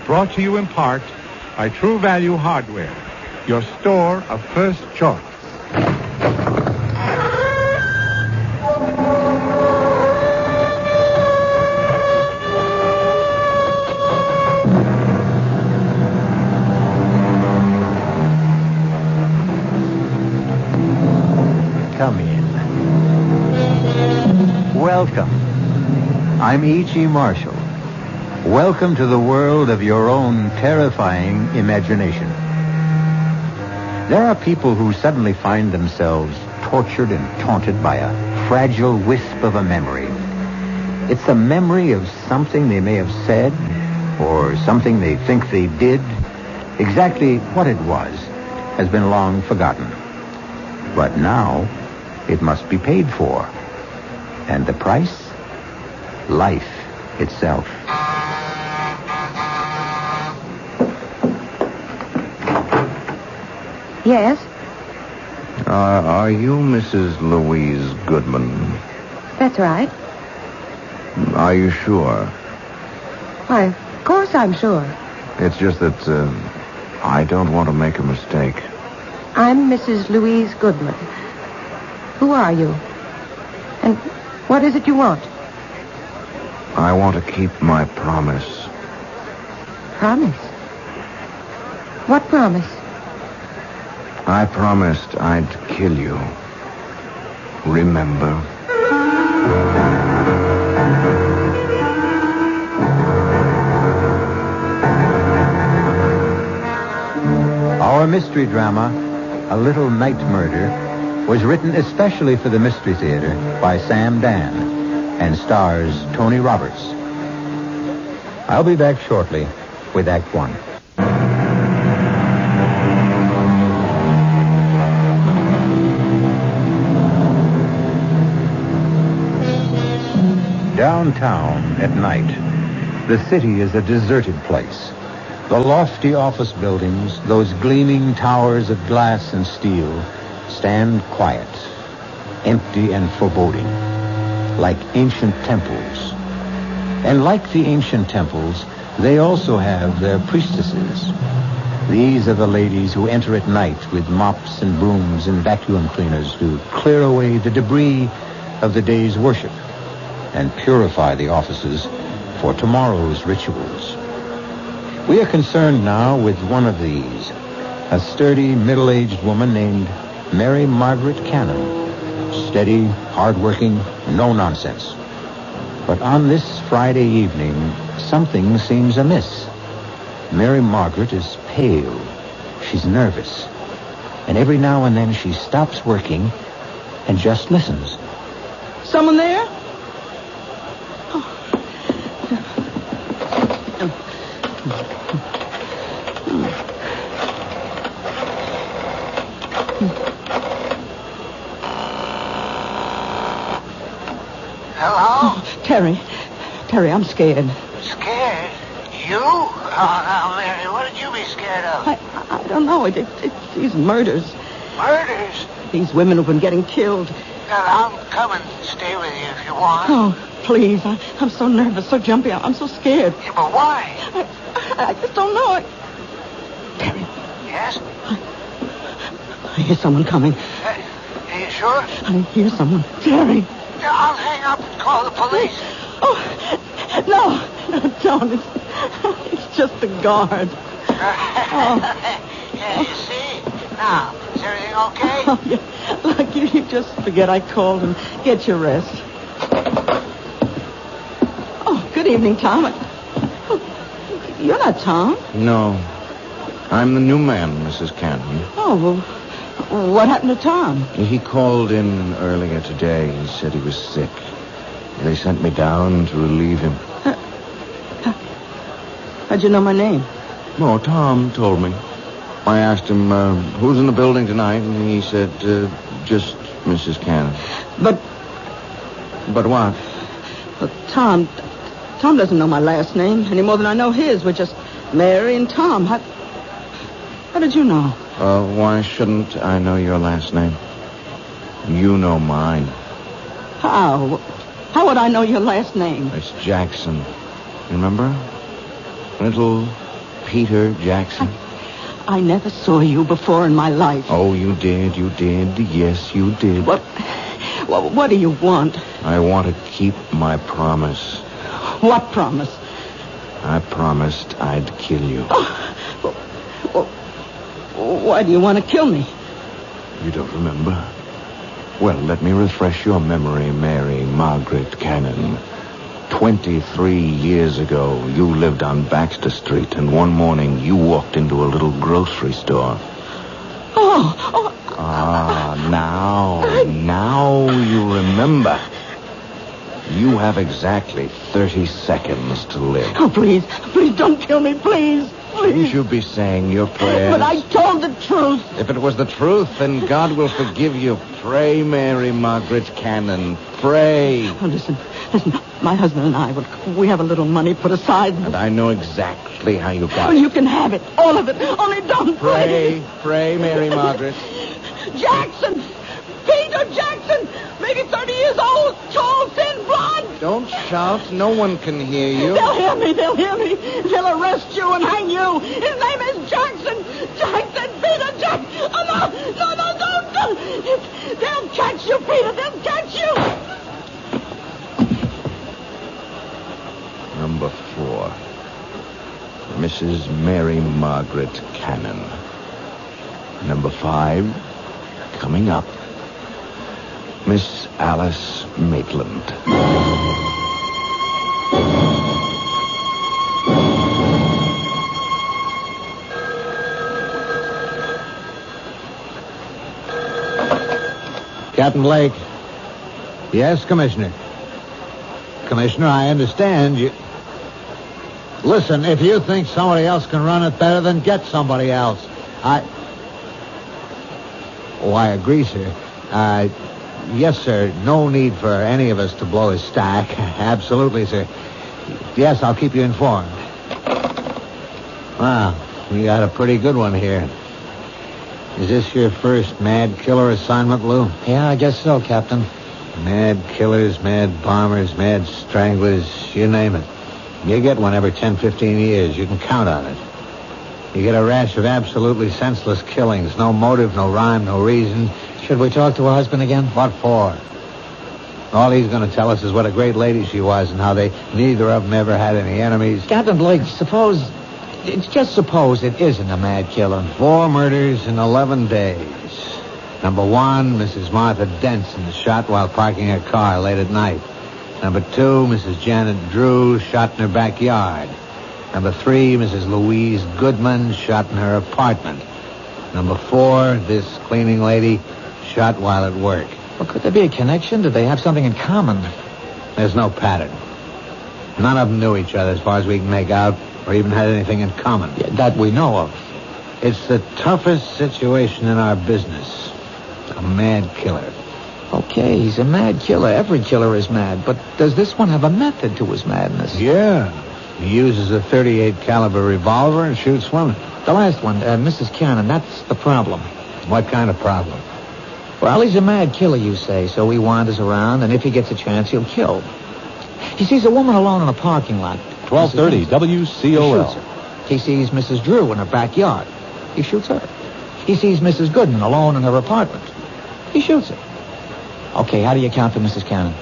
Brought to you in part by True Value Hardware, your store of first choice. Come in. Welcome. I'm E.G. Marshall. Welcome to the world of your own terrifying imagination. There are people who suddenly find themselves tortured and taunted by a fragile wisp of a memory. It's a memory of something they may have said or something they think they did. Exactly what it was has been long forgotten. But now it must be paid for. And the price? Life itself. Yes? Are you Mrs. Louise Goodman? That's right. Are you sure? Why, of course I'm sure. It's just that I don't want to make a mistake. I'm Mrs. Louise Goodman. Who are you? And what is it you want? I want to keep my promise. Promise? What promise? I promised I'd kill you. Remember? Our mystery drama, A Little Night Murder, was written especially for the Mystery Theater by Sam Dann and stars Tony Roberts. I'll be back shortly with Act One. Downtown at night, the city is a deserted place. The lofty office buildings, those gleaming towers of glass and steel, stand quiet, empty and foreboding, like ancient temples. And like the ancient temples, they also have their priestesses. These are the ladies who enter at night with mops and brooms and vacuum cleaners to clear away the debris of the day's worship and purify the offices for tomorrow's rituals. We are concerned now with one of these, a sturdy, middle-aged woman named Mary Margaret Cannon. Steady, hard-working, no nonsense. But on this Friday evening, something seems amiss. Mary Margaret is pale. She's nervous. And every now and then she stops working and just listens. Someone there? Hello? Terry, I'm scared. Scared? You? Oh, now, Mary, what did you be scared of? I don't know. It's these murders. Murders? These women who've been getting killed. Well, I'll come and stay with you if you want. Oh, please. I'm so nervous, so jumpy. I'm so scared. Yeah, but why? I just don't know. Terry. Yes? I hear someone coming. Are you sure? I hear someone. Terry. I'll hang up and call the police. Oh, no, don't. It's just the guard. Yeah, you see? Now, is everything okay? Oh, yeah. Look, you just forget I called and get your rest. Oh, good evening, Tom. Oh, you're not Tom. No. I'm the new man, Mrs. Cannon. Oh, well, what happened to Tom? He called in earlier today. He said he was sick. They sent me down to relieve him. How'd you know my name? Oh, Tom told me. I asked him, who's in the building tonight, and he said, just Mrs. Cannon. But what? Tom doesn't know my last name any more than I know his. We're just Mary and Tom. How did you know? Why shouldn't I know your last name? You know mine. How? How would I know your last name? It's Jackson. Remember? Little Peter Jackson? I never saw you before in my life. Oh, you did. Yes, you did. What do you want? I want to keep my promise. What promise? I promised I'd kill you. Why do you want to kill me? You don't remember? Well, let me refresh your memory, Mary Margaret Cannon. 23 years ago, you lived on Baxter Street, and one morning you walked into a little grocery store. Now you remember. You have exactly 30 seconds to live. Oh, please don't kill me, please. You should be saying your prayers. But I told the truth. If it was the truth, then God will forgive you. Pray, Mary Margaret Cannon. Pray. Oh, listen. My husband and I, we have a little money put aside. And I know exactly how you got Well, it. you can have it. All of it. Only don't Pray, Mary Margaret. Jackson! Peter Jackson! Maybe 30 years old, tall, thin, blonde. Don't shout. No one can hear you. They'll hear me. They'll arrest you and hang you. His name is Jackson. Peter Jackson. Oh, no, don't. They'll catch you, Peter. They'll catch you. Number 4. Mrs. Mary Margaret Cannon. Number 5, coming up, Miss Alice Maitland. Captain Blake. Yes, Commissioner. Commissioner, I understand you. Listen, if you think somebody else can run it better, then get somebody else. I agree, sir. Yes, sir. No need for any of us to blow his stack. Absolutely, sir. Yes, I'll keep you informed. Wow, we got a pretty good one here. Is this your first mad killer assignment, Lou? Yeah, I guess so, Captain. Mad killers, mad bombers, mad stranglers, you name it. You get one every 10, 15 years. You can count on it. You get a rash of absolutely senseless killings. No motive, no rhyme, no reason. Should we talk to her husband again? What for? All he's going to tell us is what a great lady she was and how they neither of them ever had any enemies. Captain Blake, just suppose it isn't a mad killer. 4 murders in 11 days. Number 1, Mrs. Martha Denson, shot while parking her car late at night. Number 2, Mrs. Janet Drew, shot in her backyard. Number 3, Mrs. Louise Goodman, shot in her apartment. Number 4, this cleaning lady, shot while at work. Well, could there be a connection? Did they have something in common? There's no pattern. None of them knew each other as far as we can make out, or even had anything in common. Yeah, that we know of. It's the toughest situation in our business. A mad killer. Okay, he's a mad killer. Every killer is mad. But does this one have a method to his madness? Yeah. He uses a .38 caliber revolver and shoots women. The last one, Mrs. Cannon, that's the problem. What kind of problem? Well, he's a mad killer, you say, so he wanders around, and if he gets a chance, he'll kill. He sees a woman alone in a parking lot. 1230 WCOL. He sees Mrs. Drew in her backyard. He shoots her. He sees Mrs. Goodman alone in her apartment. He shoots her. Okay, how do you account for Mrs. Cannon?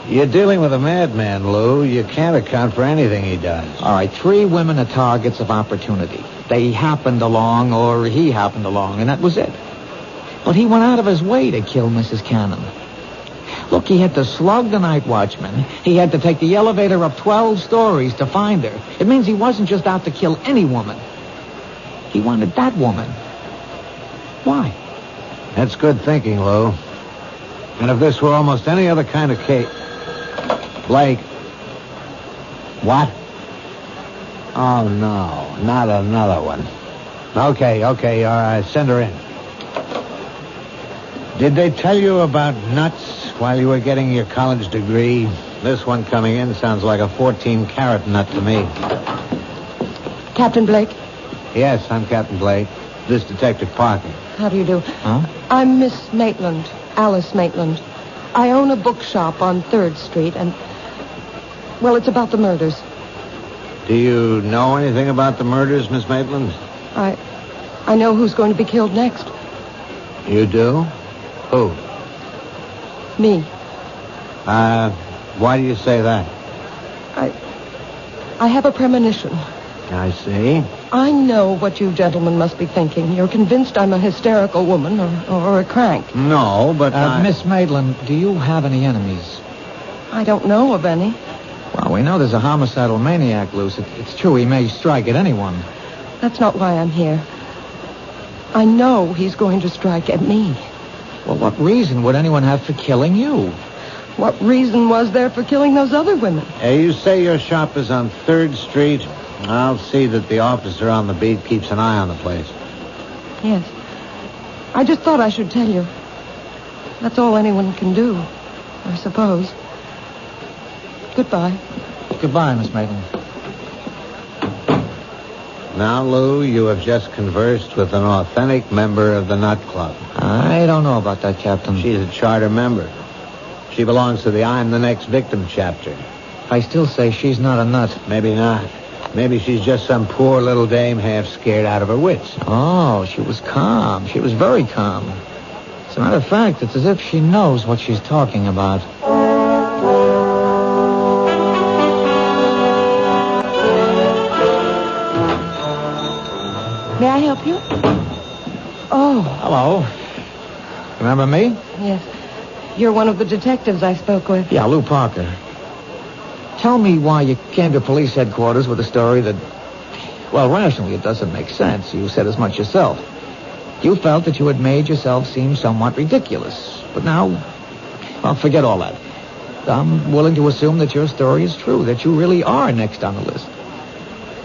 You're dealing with a madman, Lou. You can't account for anything he does. All right, 3 women are targets of opportunity. They happened along, or he happened along, and that was it. But he went out of his way to kill Mrs. Cannon. Look, he had to slug the night watchman. He had to take the elevator up 12 stories to find her. It means he wasn't just out to kill any woman. He wanted that woman. Why? That's good thinking, Lou. And if this were almost any other kind of case... Blake. What? Oh, no. Not another one. Okay, all right. Send her in. Did they tell you about nuts while you were getting your college degree? This one coming in sounds like a 14-carat nut to me. Captain Blake? Yes, I'm Captain Blake. This Detective Parker. How do you do? Huh? I'm Miss Maitland, Alice Maitland. I own a bookshop on 3rd Street, and... well, it's about the murders. Do you know anything about the murders, Miss Maitland? I know who's going to be killed next. You do? Who? Me. Why do you say that? I have a premonition. I see. I know what you gentlemen must be thinking. You're convinced I'm a hysterical woman or a crank. No, but Miss Maitland, do you have any enemies? I don't know of any. Well, we know there's a homicidal maniac loose. It's true he may strike at anyone. That's not why I'm here. I know he's going to strike at me. Well, what reason would anyone have for killing you? What reason was there for killing those other women? You say your shop is on 3rd Street. I'll see that the officer on the beat keeps an eye on the place. Yes. I just thought I should tell you. That's all anyone can do, I suppose. Goodbye. Goodbye, Miss Maitland. Now, Lou, you have just conversed with an authentic member of the Nut Club. I don't know about that, Captain. She's a charter member. She belongs to the I'm the Next Victim chapter. I still say she's not a nut. Maybe not. Maybe she's just some poor little dame half scared out of her wits. Oh, she was calm. She was very calm. As a matter of fact, it's as if she knows what she's talking about. May I help you? Oh. Hello. Remember me? Yes. You're one of the detectives I spoke with. Yeah, Lou Parker. Tell me why you came to police headquarters with a story that, well, rationally, it doesn't make sense. You said as much yourself. You felt that you had made yourself seem somewhat ridiculous. But now, well, forget all that. I'm willing to assume that your story is true, that you really are next on the list.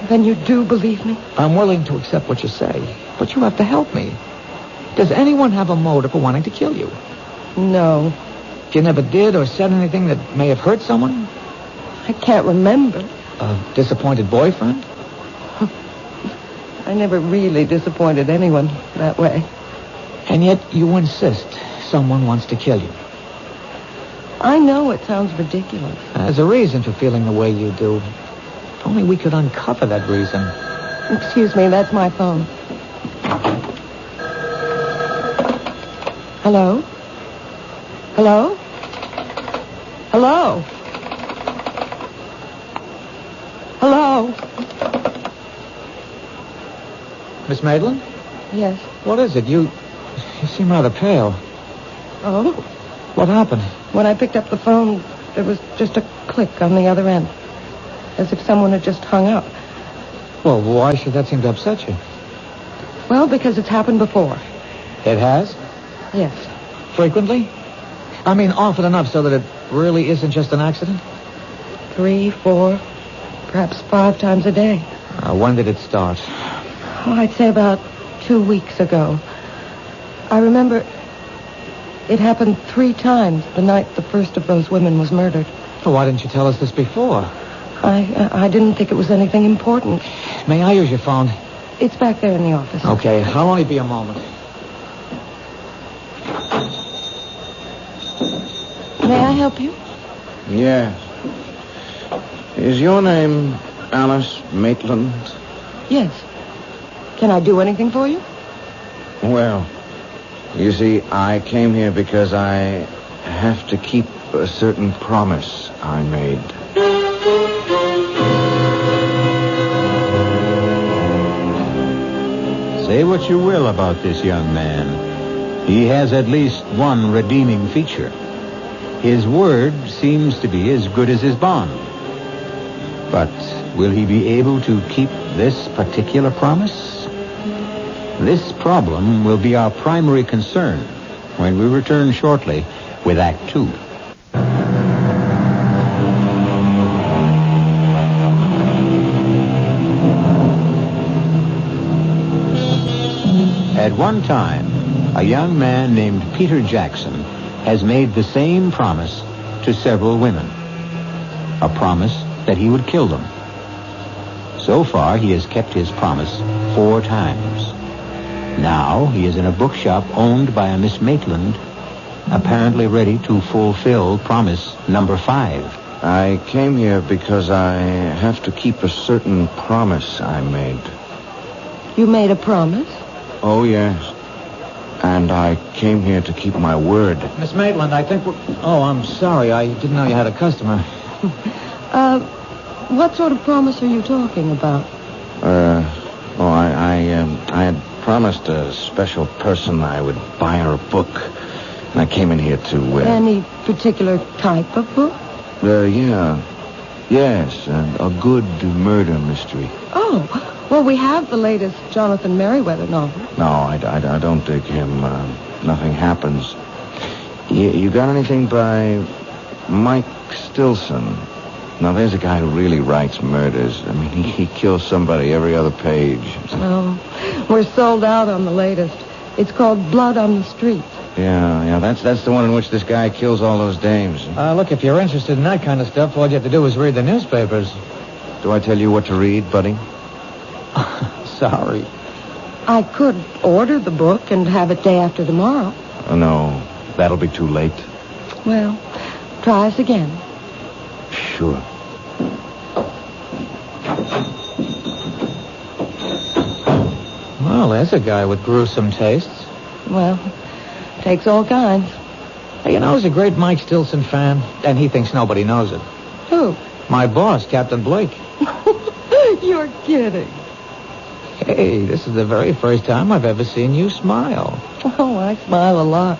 Then you do believe me? I'm willing to accept what you say, but you have to help me. Does anyone have a motive for wanting to kill you? No. You never did or said anything that may have hurt someone? I can't remember. A disappointed boyfriend? I never really disappointed anyone that way. And yet you insist someone wants to kill you. I know it sounds ridiculous. There's a reason for feeling the way you do. If only we could uncover that reason. Excuse me, that's my phone. Hello? Hello? Hello? Hello? Miss Maitland? Yes. What is it? You seem rather pale. Oh? What happened? When I picked up the phone, there was just a click on the other end. As if someone had just hung up. Well, why should that seem to upset you? Well, because it's happened before. It has? Yes. Frequently? I mean, often enough so that it really isn't just an accident? 3, 4, perhaps 5 times a day. When did it start? Oh, I'd say about 2 weeks ago. I remember it happened 3 times the night the first of those women was murdered. Well, why didn't you tell us this before? I didn't think it was anything important. May I use your phone? It's back there in the office. Okay, I'll only be a moment. May I help you? Yes. Is your name Alice Maitland? Yes. Can I do anything for you? Well, you see, I came here because I have to keep a certain promise I made. Say what you will about this young man. He has at least one redeeming feature. His word seems to be as good as his bond. But will he be able to keep this particular promise? This problem will be our primary concern when we return shortly with Act 2. At one time, a young man named Peter Jackson has made the same promise to several women. A promise that he would kill them. So far, he has kept his promise 4 times. Now, he is in a bookshop owned by a Miss Maitland, apparently ready to fulfill promise number 5. I came here because I have to keep a certain promise I made. You made a promise? Oh, yes. And I came here to keep my word. Miss Maitland, I think we're... Oh, I'm sorry. I didn't know you had a customer. What sort of promise are you talking about? I had promised a special person I would buy her a book. And I came in here to... Any particular type of book? Yeah. Yes, a good murder mystery. Oh, well, we have the latest Jonathan Merriweather novel. No, I don't dig him. Nothing happens. You got anything by Mike Stilson? Now, there's a guy who really writes murders. I mean, he kills somebody every other page. Oh, we're sold out on the latest. It's called Blood on the Street. Yeah, that's the one in which this guy kills all those dames. Look, if you're interested in that kind of stuff, all you have to do is read the newspapers. Do I tell you what to read, buddy? Sorry. I could order the book and have it day after tomorrow. Oh, no, that'll be too late. Well, try us again. Sure. Well, there's a guy with gruesome tastes. Well, takes all kinds. Hey, you know, he's a great Mike Stilson fan, and he thinks nobody knows it. Who? My boss, Captain Blake. You're kidding. Hey, this is the very first time I've ever seen you smile. Oh, I smile a lot.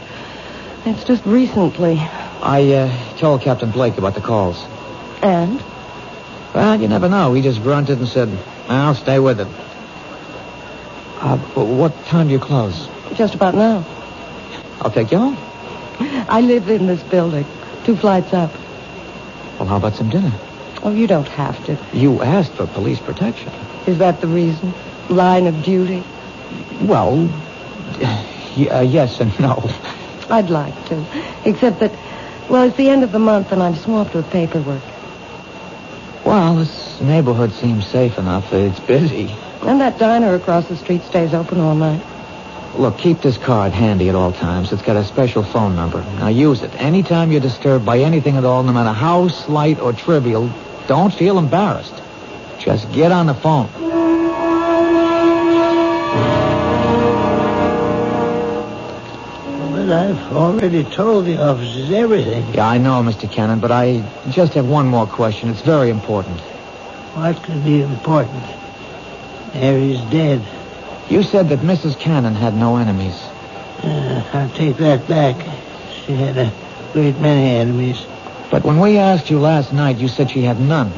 It's just recently. I told Captain Blake about the calls. And? Well, you never know. He just grunted and said, I'll stay with it. What time do you close? Just about now. I'll take you home. I live in this building, 2 flights up. Well, how about some dinner? Oh, you don't have to. You asked for police protection. Is that the reason? Line of duty? Well, yes and no. I'd like to. Except that, well, it's the end of the month and I'm swamped with paperwork. Well, this neighborhood seems safe enough. It's busy. And that diner across the street stays open all night. Look, keep this card handy at all times. It's got a special phone number. Now use it. Anytime you're disturbed by anything at all, no matter how slight or trivial, don't feel embarrassed. Just get on the phone. But I've already told the officers everything. Yeah, I know, Mr. Cannon, but I just have one more question. It's very important. What could be important? Mary's dead. You said that Mrs. Cannon had no enemies. I'll take that back. She had a great many enemies. But when we asked you last night, you said she had none.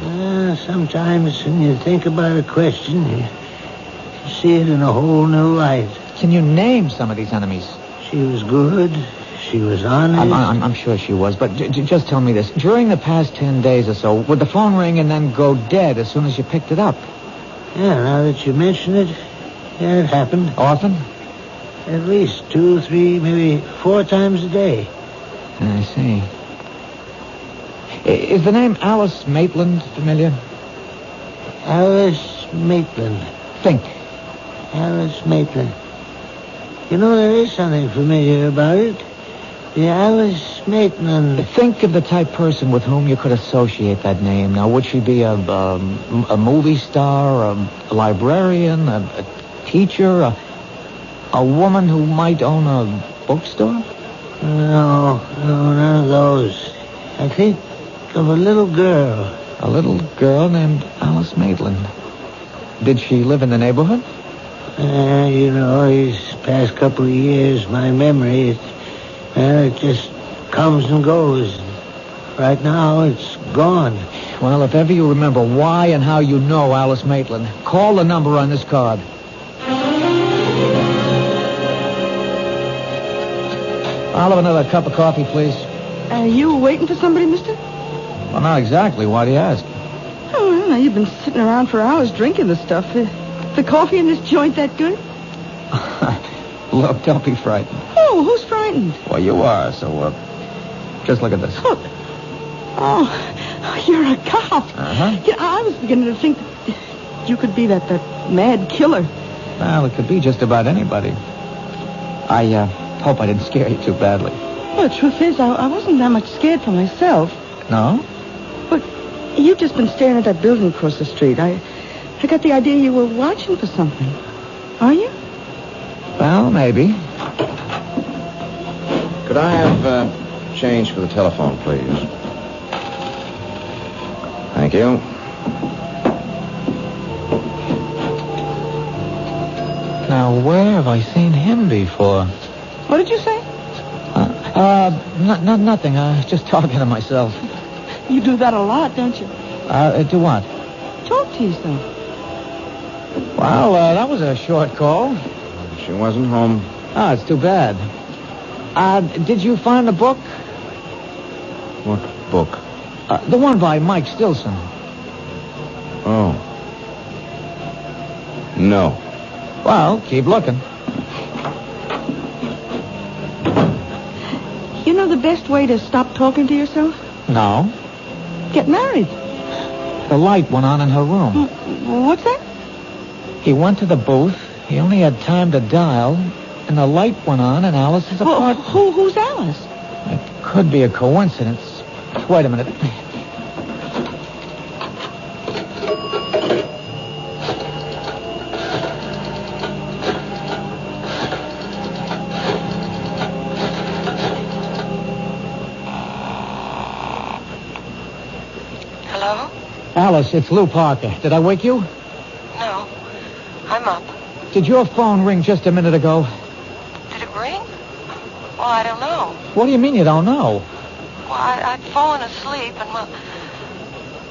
Sometimes when you think about a question, you see it in a whole new light. Can you name some of these enemies? She was good. She was honest. I'm sure she was, but just tell me this. During the past 10 days or so, would the phone ring and then go dead as soon as you picked it up? Yeah, now that you mention it, yeah, it happened. Often? At least 2, 3, maybe 4 times a day. I see. Is the name Alice Maitland familiar? Alice Maitland. Think. Alice Maitland. You know, there is something familiar about it. The Alice Maitland. Think of the type person with whom you could associate that name. Now, would she be a movie star, a librarian, a teacher, a woman who might own a bookstore? No, none of those. I think of a little girl. A little girl named Alice Maitland. Did she live in the neighborhood? You know, these past couple of years, my memory, it just comes and goes. Right now, it's gone. Well, if ever you remember why and how you know Alice Maitland, call the number on this card. I'll have another cup of coffee, please. Are you waiting for somebody, mister? Well, not exactly. Why do you ask? Oh, well, you've been sitting around for hours drinking the stuff. The coffee in this joint that good? Look, don't be frightened. Oh, who's frightened? Well, you are, so, just look at this. Look. Oh, you're a cop. Uh-huh. Yeah, I was beginning to think that you could be that mad killer. Well, it could be just about anybody. I hope I didn't scare you too badly. Well, the truth is, I wasn't that much scared for myself. No? But You've just been staring at that building across the street. I got the idea you were watching for something. Are you? Well, maybe. Could I have change for the telephone, please? Thank you. Now, where have I seen him before? What did you say? Nothing. Just talking to myself. You do that a lot, don't you? Do what? Talk to yourself. Well, that was a short call. She wasn't home. Oh, it's too bad. Did you find the book? What book? The one by Mike Stilson. Oh. No. Well, keep looking. You know the best way to stop talking to yourself? No. Get married. The light went on in her room. What's that? He went to the booth. He only had time to dial, and the light went on in Alice's apartment. Who's Alice? It could be a coincidence. Wait a minute. Hello? Alice, it's Lou Parker. Did I wake you? No. I'm up. Did your phone ring just a minute ago? Did it ring? Well, I don't know. What do you mean you don't know? Well, I'd fallen asleep and, well,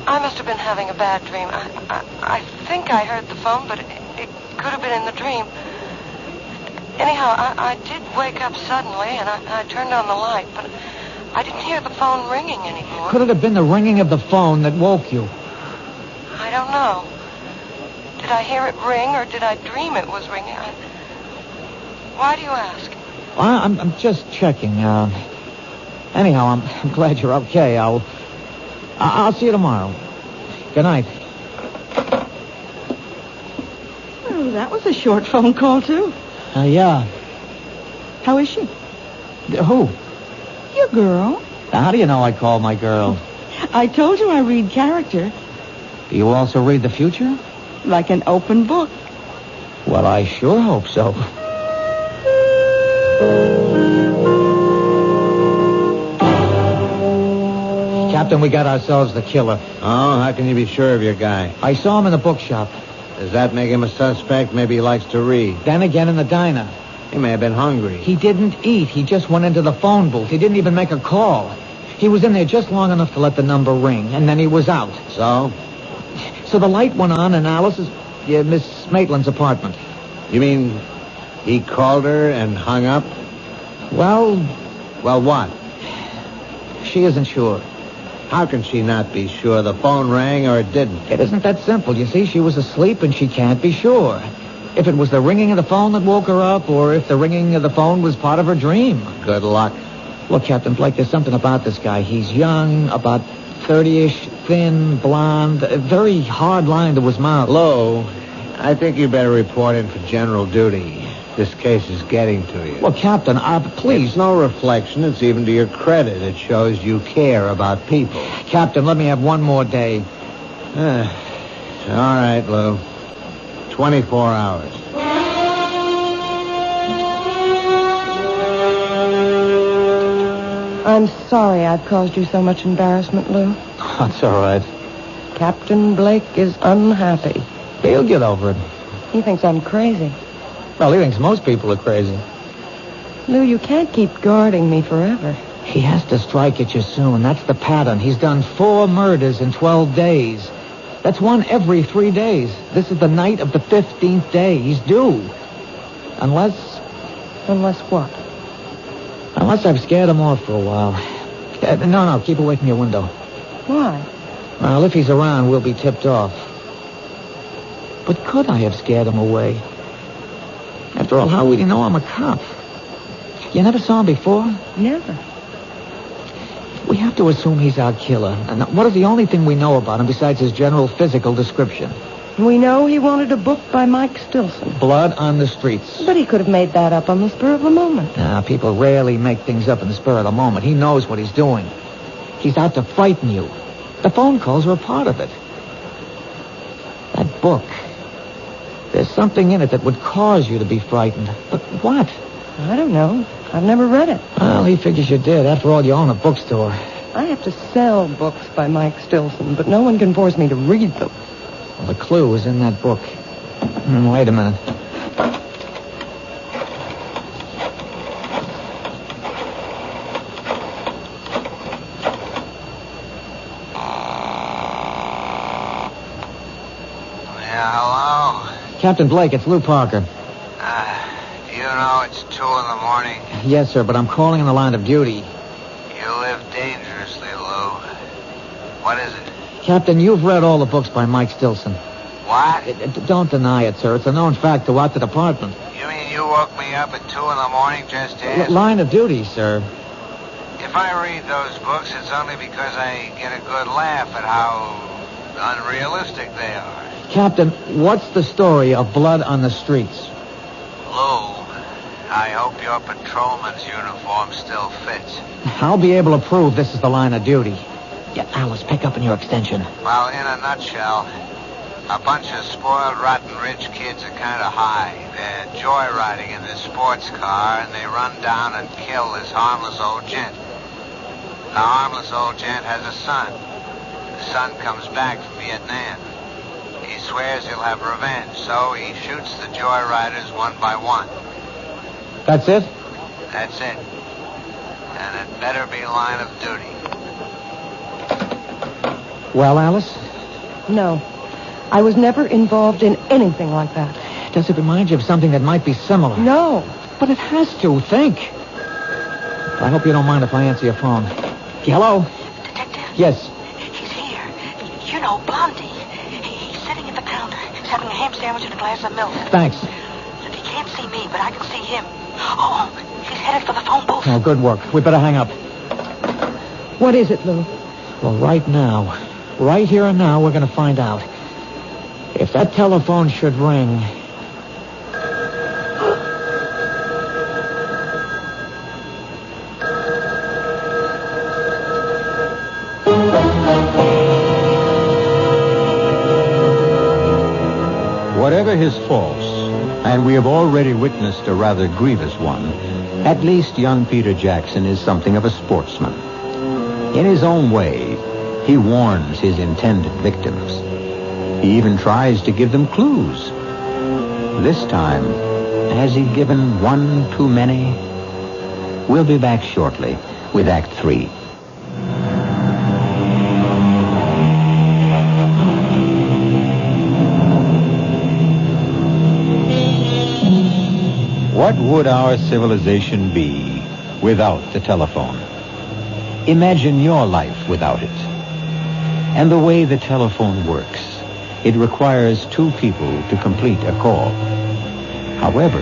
I must have been having a bad dream. I think I heard the phone, but it could have been in the dream. Anyhow, I did wake up suddenly, and I turned on the light, but I didn't hear the phone ringing anymore. Could it have been the ringing of the phone that woke you? I don't know. Did I hear it ring, or did I dream it was ringing? Why do you ask? Well, I'm just checking. Anyhow, I'm glad you're okay. I'll see you tomorrow. Good night. Oh, that was a short phone call, too. Yeah. How is she? Who? Your girl. How do you know I called my girl? I told you I read character. Do you also read the future? Like an open book. Well, I sure hope so. Captain, we got ourselves the killer. Oh, how can you be sure of your guy? I saw him in the bookshop. Does that make him a suspect? Maybe he likes to read. Then again in the diner. He may have been hungry. He didn't eat. He just went into the phone booth. He didn't even make a call. He was in there just long enough to let the number ring, and then he was out. So? So the light went on in Alice's, Miss Maitland's apartment. You mean he called her and hung up? Well, what? she isn't sure. How can she not be sure? The phone rang or it didn't? It isn't that simple. You see, she was asleep and she can't be sure. If it was the ringing of the phone that woke her up, or if the ringing of the phone was part of her dream. Good luck. Look, Captain Blake, there's something about this guy. He's young, about 30-ish, thin, blonde, a very hard line to his mouth. Lo, I think you better report in for general duty. This case is getting to you. Well, Captain, please. It's no reflection. It's even to your credit. It shows you care about people. Captain, let me have one more day. All right, Lou. 24 hours. I'm sorry I've caused you so much embarrassment, Lou. That's all right. Captain Blake is unhappy. He'll get over it. He thinks I'm crazy. Well, he thinks most people are crazy. Lou, you can't keep guarding me forever. He has to strike at you soon. That's the pattern. He's done 4 murders in 12 days. That's one every 3 days. This is the night of the 15th day. He's due. Unless what? Unless I've scared him off for a while. No, keep away from your window. Why? Well, if he's around, we'll be tipped off. But could I have scared him away? After all, how would he know I'm a cop? You never saw him before? Never. We have to assume he's our killer. And what is the only thing we know about him besides his general physical description? We know he wanted a book by Mike Stilson. Blood on the streets. But he could have made that up on the spur of the moment. People rarely make things up in the spur of the moment. He knows what he's doing. He's out to frighten you. The phone calls are a part of it. That book. There's something in it that would cause you to be frightened. But what? I don't know. I've never read it. Well, he figures you did. After all, you own a bookstore. I have to sell books by Mike Stilson, but no one can force me to read them. Well, the clue is in that book. Wait a minute. Captain Blake, it's Lou Parker. Do you know it's 2 a.m? Yes, sir, but I'm calling in the line of duty. You live dangerously, Lou. What is it? Captain, you've read all the books by Mike Stilson. What? Don't deny it, sir. It's a known fact throughout the department. You mean you woke me up at 2 a.m. just to ask? Line of duty, sir. If I read those books, it's only because I get a good laugh at how unrealistic they are. Captain, what's the story of blood on the streets? Lou, I hope your patrolman's uniform still fits. I'll be able to prove this is the line of duty. Yeah, Alice, pick up in your extension. Well, in a nutshell, a bunch of spoiled, rotten, rich kids are kind of high. They're joyriding in this sports car, and they run down and kill this harmless old gent. The harmless old gent has a son. The son comes back from Vietnam. He swears he'll have revenge, so he shoots the joyriders one by one. That's it? That's it. And it better be line of duty. Well, Alice? No. I was never involved in anything like that. Does it remind you of something that might be similar? No. But it has to. Think. I hope you don't mind if I answer your phone. Hello? Detective? Yes. He's here. You know, Blondie. He's sitting at the counter. He's having a ham sandwich and a glass of milk. Thanks. Look, he can't see me, but I can see him. Oh, he's headed for the phone booth. Oh, good work. We better hang up. What is it, Lou? Well, right now, right here and now, we're going to find out. If that telephone should ring... Whatever his faults, and we have already witnessed a rather grievous one, at least young Peter Jackson is something of a sportsman. In his own way, he warns his intended victims. He even tries to give them clues. This time, has he given one too many? We'll be back shortly with Act 3. What would our civilization be without the telephone? Imagine your life without it. And the way the telephone works, it requires two people to complete a call. However,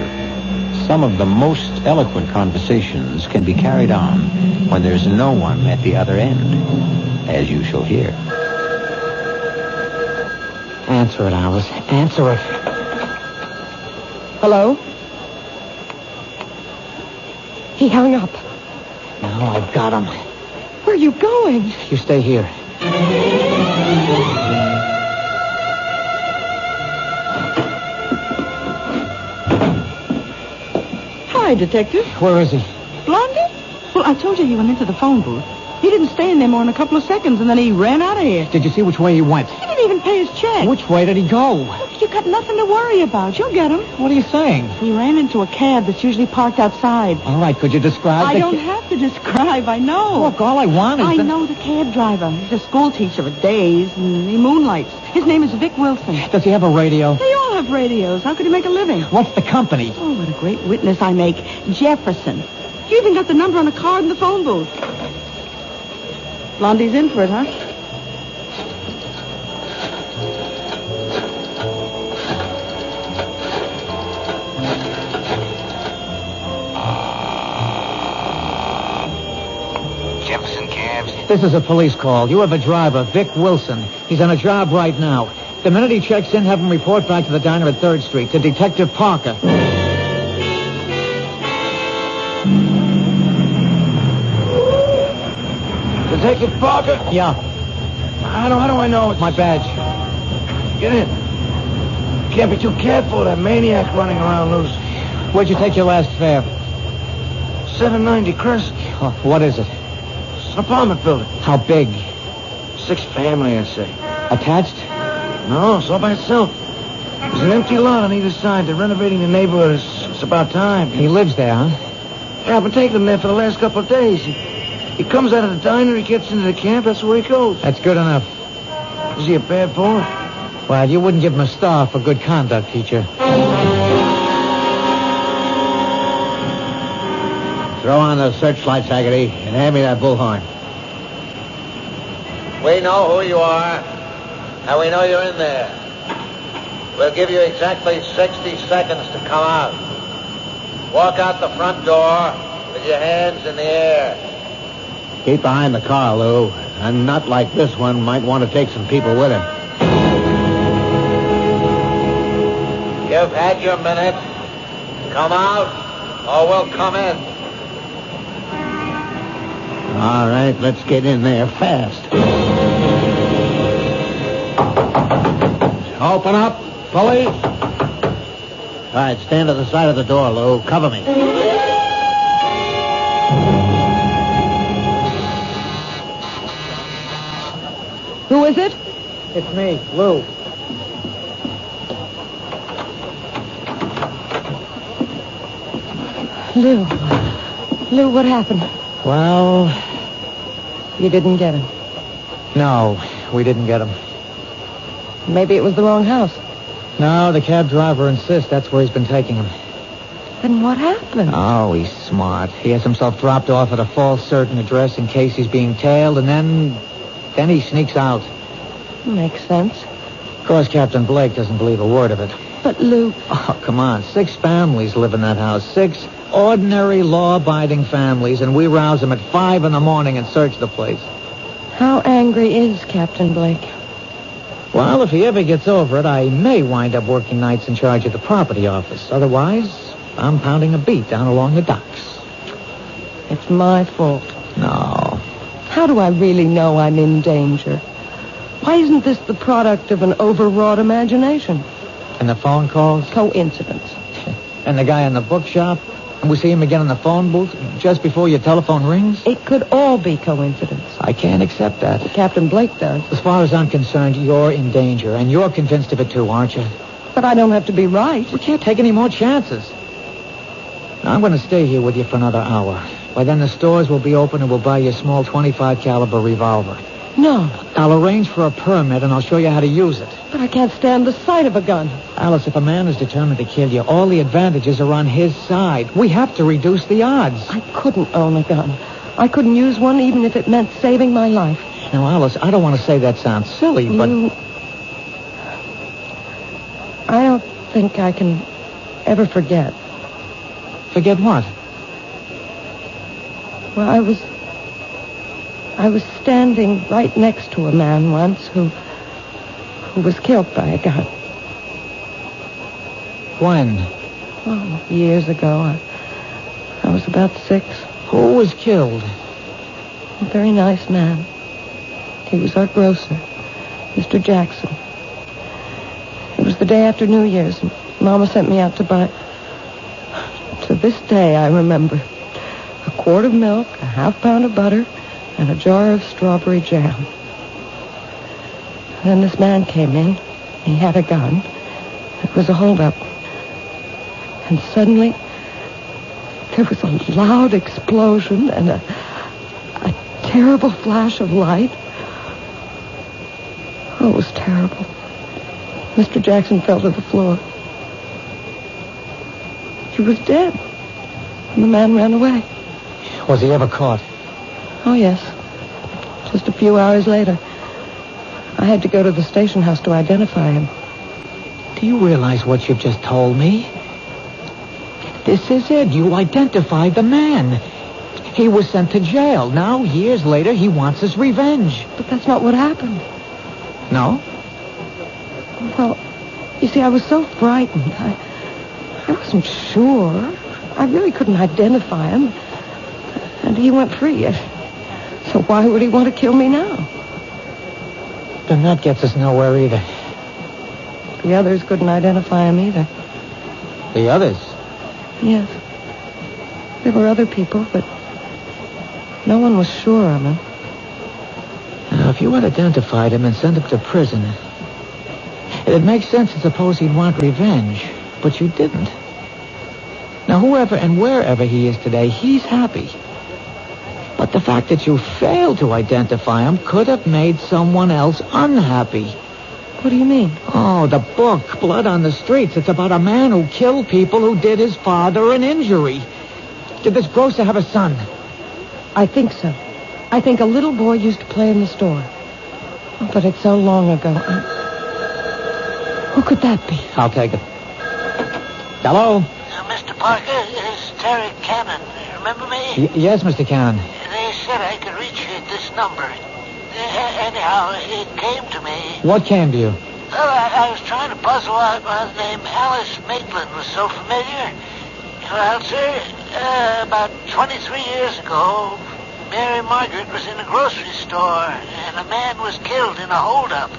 some of the most eloquent conversations can be carried on when there's no one at the other end, as you shall hear. Answer it, Alice. Answer it. Hello? He hung up. Now I've got him. Where are you going? You stay here. Hi, Detective. Where is he? Blondie? Well, I told you he went into the phone booth. He didn't stay in there more than a couple of seconds, and then he ran out of here. Did you see which way he went? He didn't even pay his check. Which way did he go? Look, you got nothing to worry about. You'll get him. What are you saying? He ran into a cab that's usually parked outside. All right, could you describe I don't have to describe. I know. Look, all I want is... I know the cab driver. He's a school teacher for days, and he moonlights. His name is Vic Wilson. Does he have a radio? They all have radios. How could he make a living? What's the company? Oh, what a great witness I make. Jefferson. You even got the number on a card in the phone booth. Blondie's in for it, huh? Jefferson cabs. This is a police call. You have a driver, Vic Wilson. He's on a job right now. The minute he checks in, have him report back to the diner at 3rd Street, to Detective Parker. Detective Parker? Yeah. How do I know it's... My badge. Get in. Can't be too careful of that maniac running around loose. Where'd you take your last fare? 790 Crest. Oh, what is it? It's an apartment building. How big? 6 family, I'd say. Attached? No, it's all by itself. There's an empty lot on either side. They're renovating the neighborhood. It's about time. He lives there, huh? Yeah, I've been taking him there for the last couple of days. He comes out of the diner, he gets into the camp, that's where he goes. That's good enough. Is he a bad boy? Well, you wouldn't give him a star for good conduct, teacher. Throw on the searchlight, Haggerty, and hand me that bullhorn. We know who you are, and we know you're in there. We'll give you exactly 60 seconds to come out. Walk out the front door with your hands in the air. Keep behind the car, Lou. A nut like this one might want to take some people with him. You've had your minute. Come out, or we'll come in. All right, let's get in there fast. Open up, police. All right, stand to the side of the door, Lou. Cover me. Who is it? It's me, Lou. Lou, what happened? Well, You didn't get him. no, we didn't get him. Maybe it was the wrong house. No, the cab driver insists that's where he's been taking him. Then what happened? Oh, he's smart. He has himself dropped off at a false certain address in case he's being tailed, and then he sneaks out. Makes sense. Of course, Captain Blake doesn't believe a word of it. But, Lou... Oh, come on. 6 families live in that house. 6 ordinary, law-abiding families, and we rouse them at 5 in the morning and search the place. How angry is Captain Blake? Well, if he ever gets over it, I may wind up working nights in charge of the property office. Otherwise, I'm pounding a beat down along the docks. It's my fault. No. How do I really know I'm in danger? Why isn't this the product of an overwrought imagination? And the phone calls? Coincidence. And the guy in the bookshop? And we see him again in the phone booth just before your telephone rings? It could all be coincidence. I can't accept that. Captain Blake does. As far as I'm concerned, you're in danger, and you're convinced of it too, aren't you? But I don't have to be right. We can't take any more chances. Now, I'm going to stay here with you for another hour. By then, the stores will be open, and we'll buy you a small .25 caliber revolver. No. I'll arrange for a permit, and I'll show you how to use it. But I can't stand the sight of a gun. Alice, if a man is determined to kill you, all the advantages are on his side. We have to reduce the odds. I couldn't own a gun. I couldn't use one even if it meant saving my life. Now, Alice, I don't want to say that sounds silly, but... I don't think I can ever forget. Forget what? Well, I was standing right next to a man once who was killed by a gun. When? Oh, years ago. I was about 6. Who was killed? A very nice man. He was our grocer, Mr. Jackson. It was the day after New Year's, and Mama sent me out to buy... To this day, I remember a quart of milk, a half pound of butter, and a jar of strawberry jam. Then this man came in. He had a gun. It was a holdup. And suddenly, there was a loud explosion and a terrible flash of light. Oh, it was terrible. Mr. Jackson fell to the floor. He was dead. And the man ran away. Was he ever caught? Oh, yes. Just a few hours later. I had to go to the station house to identify him. Do you realize what you've just told me? This is it. You identified the man. He was sent to jail. Now, years later, he wants his revenge. But that's not what happened. No? Well, you see, I was so frightened. I wasn't sure. I really couldn't identify him. And he went free. So why would he want to kill me now? Then that gets us nowhere either. The others couldn't identify him either. The others? Yes. There were other people, but no one was sure of him. Now, if you had identified him and sent him to prison, it'd make sense to suppose he'd want revenge, but you didn't. Now, whoever and wherever he is today, he's happy. But the fact that you failed to identify him could have made someone else unhappy. What do you mean? Oh, the book, Blood on the Streets. It's about a man who killed people who did his father an injury. Did this grocer have a son? I think so. I think a little boy used to play in the store. But it's so long ago. Who could that be? I'll take it. Hello? Mr. Parker, it's Terry Cannon. Remember me? Yes, Mr. Cannon. They said I could reach you at this number. Anyhow, it came to me. What came to you? Well, I was trying to puzzle out why the name Alice Maitland was so familiar. Well, sir, about 23 years ago, Mary Margaret was in a grocery store, and a man was killed in a holdup.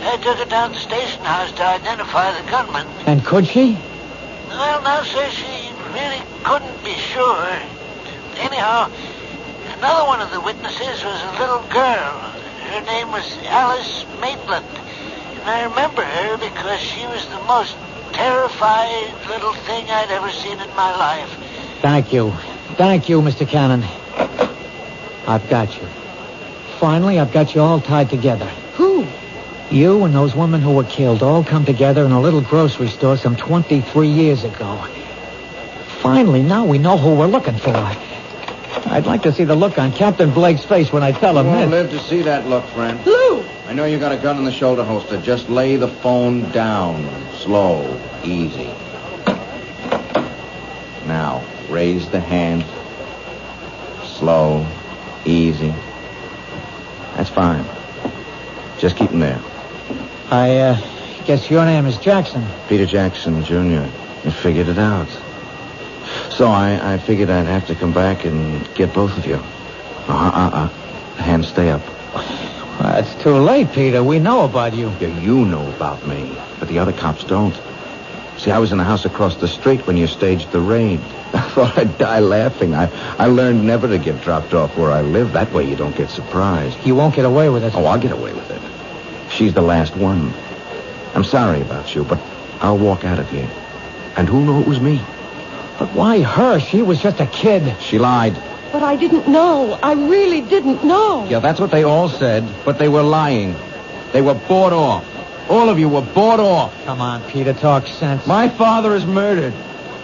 I took her down to the station house to identify the gunman. And could she? Well, no, sir, she really couldn't be sure. Anyhow, another one of the witnesses was a little girl. Her name was Alice Maitland. And I remember her because she was the most terrifying little thing I'd ever seen in my life. Thank you. Thank you, Mr. Cannon. I've got you. Finally, I've got you all tied together. Who? You and those women who were killed all come together in a little grocery store some 23 years ago. Finally, now we know who we're looking for. I'd like to see the look on Captain Blake's face when I tell him You won't this. live to see that look, friend. Lou! I know you got a gun in the shoulder holster. Just lay the phone down. Slow. Easy. Now, raise the hand. Slow. Easy. That's fine. Just keep him there. I guess your name is Jackson. Peter Jackson, Jr. You figured it out. So I figured I'd have to come back and get both of you. Hands stay up. Well, it's too late, Peter. We know about you. Yeah, you know about me, but the other cops don't. See, I was in the house across the street when you staged the raid. I thought I'd die laughing. I learned never to get dropped off where I live. That way you don't get surprised. You won't get away with it. Oh, I'll get away with it. She's the last one. I'm sorry about you, but I'll walk out of here. And who'll know it was me? But why her? She was just a kid. She lied. But I didn't know. I really didn't know. Yeah, that's what they all said, but they were lying. They were bought off. All of you were bought off. Come on, Peter, talk sense. My father is murdered,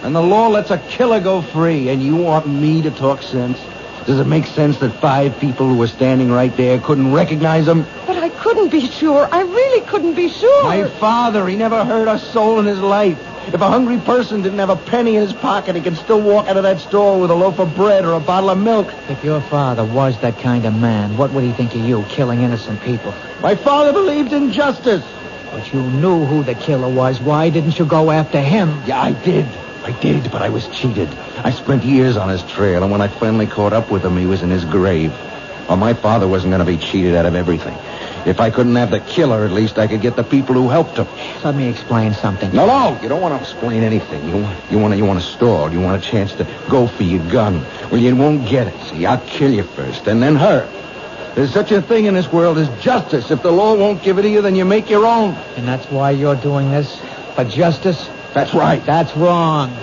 and the law lets a killer go free, and you want me to talk sense? Does it make sense that 5 people who were standing right there couldn't recognize him? But I couldn't be sure. I really couldn't be sure. My father, he never hurt a soul in his life. If a hungry person didn't have a penny in his pocket, he could still walk out of that store with a loaf of bread or a bottle of milk. If your father was that kind of man, what would he think of you, killing innocent people? My father believed in justice. But you knew who the killer was. Why didn't you go after him? Yeah, I did, but I was cheated. I spent years on his trail, and when I finally caught up with him, he was in his grave. Well, my father wasn't going to be cheated out of everything. If I couldn't have the killer, at least I could get the people who helped him. Let me explain something. No, you don't want to explain anything. You want to stall. You want a chance to go for your gun. Well, you won't get it. See, I'll kill you first, and then her. There's such a thing in this world as justice. If the law won't give it to you, then you make your own. And that's why you're doing this? For justice? That's right. That's wrong.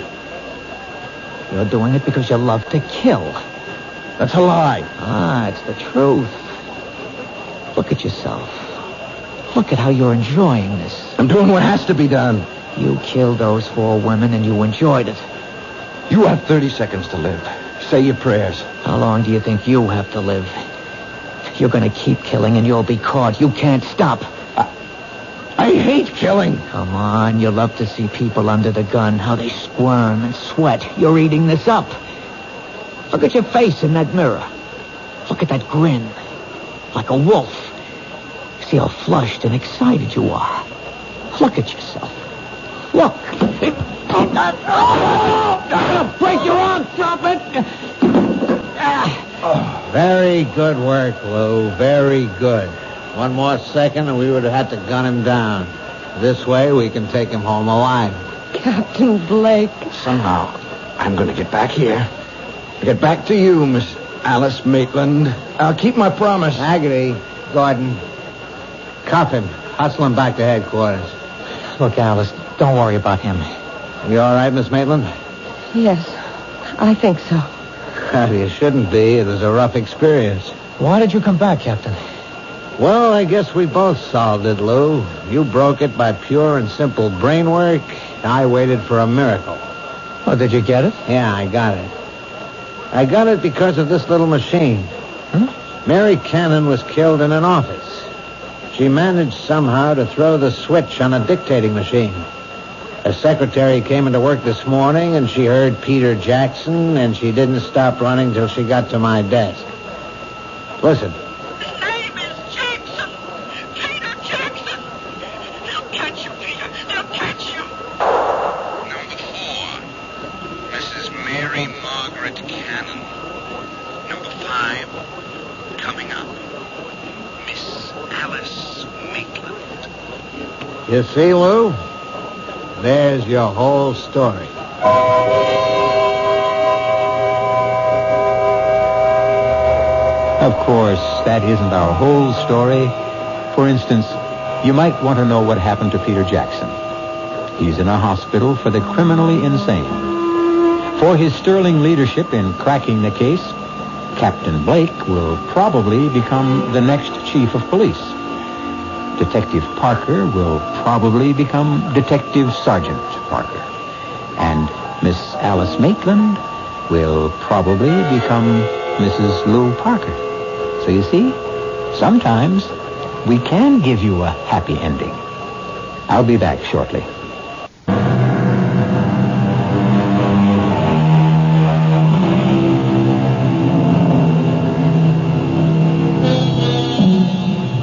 You're doing it because you love to kill. That's a lie. Ah, it's the truth. Look at yourself. Look at how you're enjoying this. I'm doing what has to be done. You killed those 4 women and you enjoyed it. You have 30 seconds to live. Say your prayers. How long do you think you have to live? You're going to keep killing and you'll be caught. You can't stop. I hate killing. Come on, you love to see people under the gun, how they squirm and sweat. You're eating this up. Look at your face in that mirror. Look at that grin. Like a wolf. See how flushed and excited you are. Look at yourself. Look. Break your arm. Drop it. Very good work, Lou. Very good. One more second and we would have had to gun him down. This way we can take him home alive. Captain Blake. Somehow, I'm going to get back here. Get back to you, Miss Alice Maitland. I'll keep my promise. Haggerty, Gordon, cuff him. Hustle him back to headquarters. Look, Alice, don't worry about him. You all right, Miss Maitland? Yes, I think so. Well, you shouldn't be. It was a rough experience. Why did you come back, Captain? Well, I guess we both solved it, Lou. You broke it by pure and simple brain work. I waited for a miracle. Oh, did you get it? Yeah, I got it. I got it because of this little machine. Mary Cannon was killed in an office. She managed somehow to throw the switch on a dictating machine. A secretary came into work this morning, and she heard Peter Jackson, and she didn't stop running till she got to my desk. Listen. His name is Jackson. Peter Jackson. They'll catch you, Peter. They'll catch you. Number 4, Mrs. Mary Margaret Cannon. Number 5, coming up, Miss Alice Maitland. You see, Lou? There's your whole story. Of course, that isn't our whole story. For instance, you might want to know what happened to Peter Jackson. He's in a hospital for the criminally insane. For his sterling leadership in cracking the case, Captain Blake will probably become the next chief of police. Detective Parker will probably become Detective Sergeant Parker. And Miss Alice Maitland will probably become Mrs. Lou Parker. So you see, sometimes we can give you a happy ending. I'll be back shortly.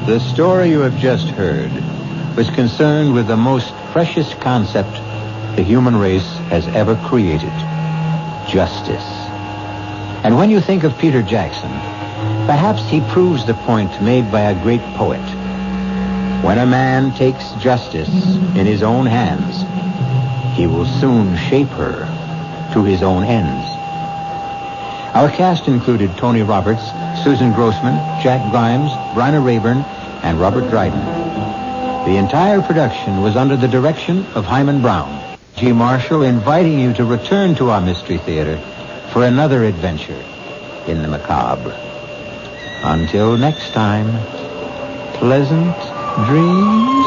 The story you have just heard was concerned with the most precious concept the human race has ever created: justice. And when you think of Peter Jackson, perhaps he proves the point made by a great poet. When a man takes justice in his own hands, he will soon shape her to his own ends. Our cast included Tony Roberts, Susan Grossman, Jack Grimes, Bryna Raeburn, and Robert Dryden. The entire production was under the direction of Himan Brown. G. Marshall inviting you to return to our Mystery Theater for another adventure in the macabre. Until next time, pleasant dreams.